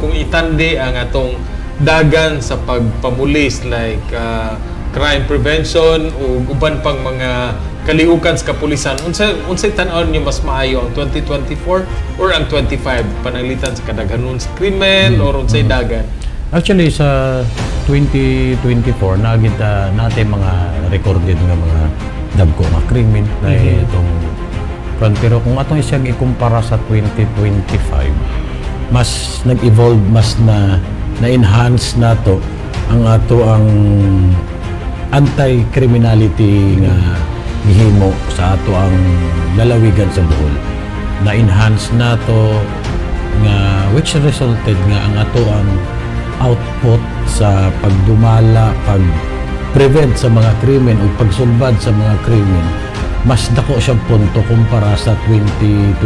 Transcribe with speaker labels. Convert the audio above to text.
Speaker 1: kung itandi ang atong dagan sa pagpamulis like crime prevention o uban pang mga kalihukan sa kapulisan, unsay tan-aw niyo mas maayo ang 2024 or ang 25 pananglitan sa kadaghanon sa krimen or unsay dagan?
Speaker 2: Actually, sa 2024, nakita natin mga recorded nga mga dagko nga krimen na itong pero kung atong isang ikumpara sa 2025, mas nag-evolve, mas na-enhance nato ang ato ang anti-criminality nga gihimo sa ato ang lalawigan sa Bohol. Na-enhance nato nga which resulted nga ang ato ang output sa pagdumala, pag-prevent sa mga krimen o pagsulbad sa mga krimen, mas dako siyang punto kumpara sa 2024.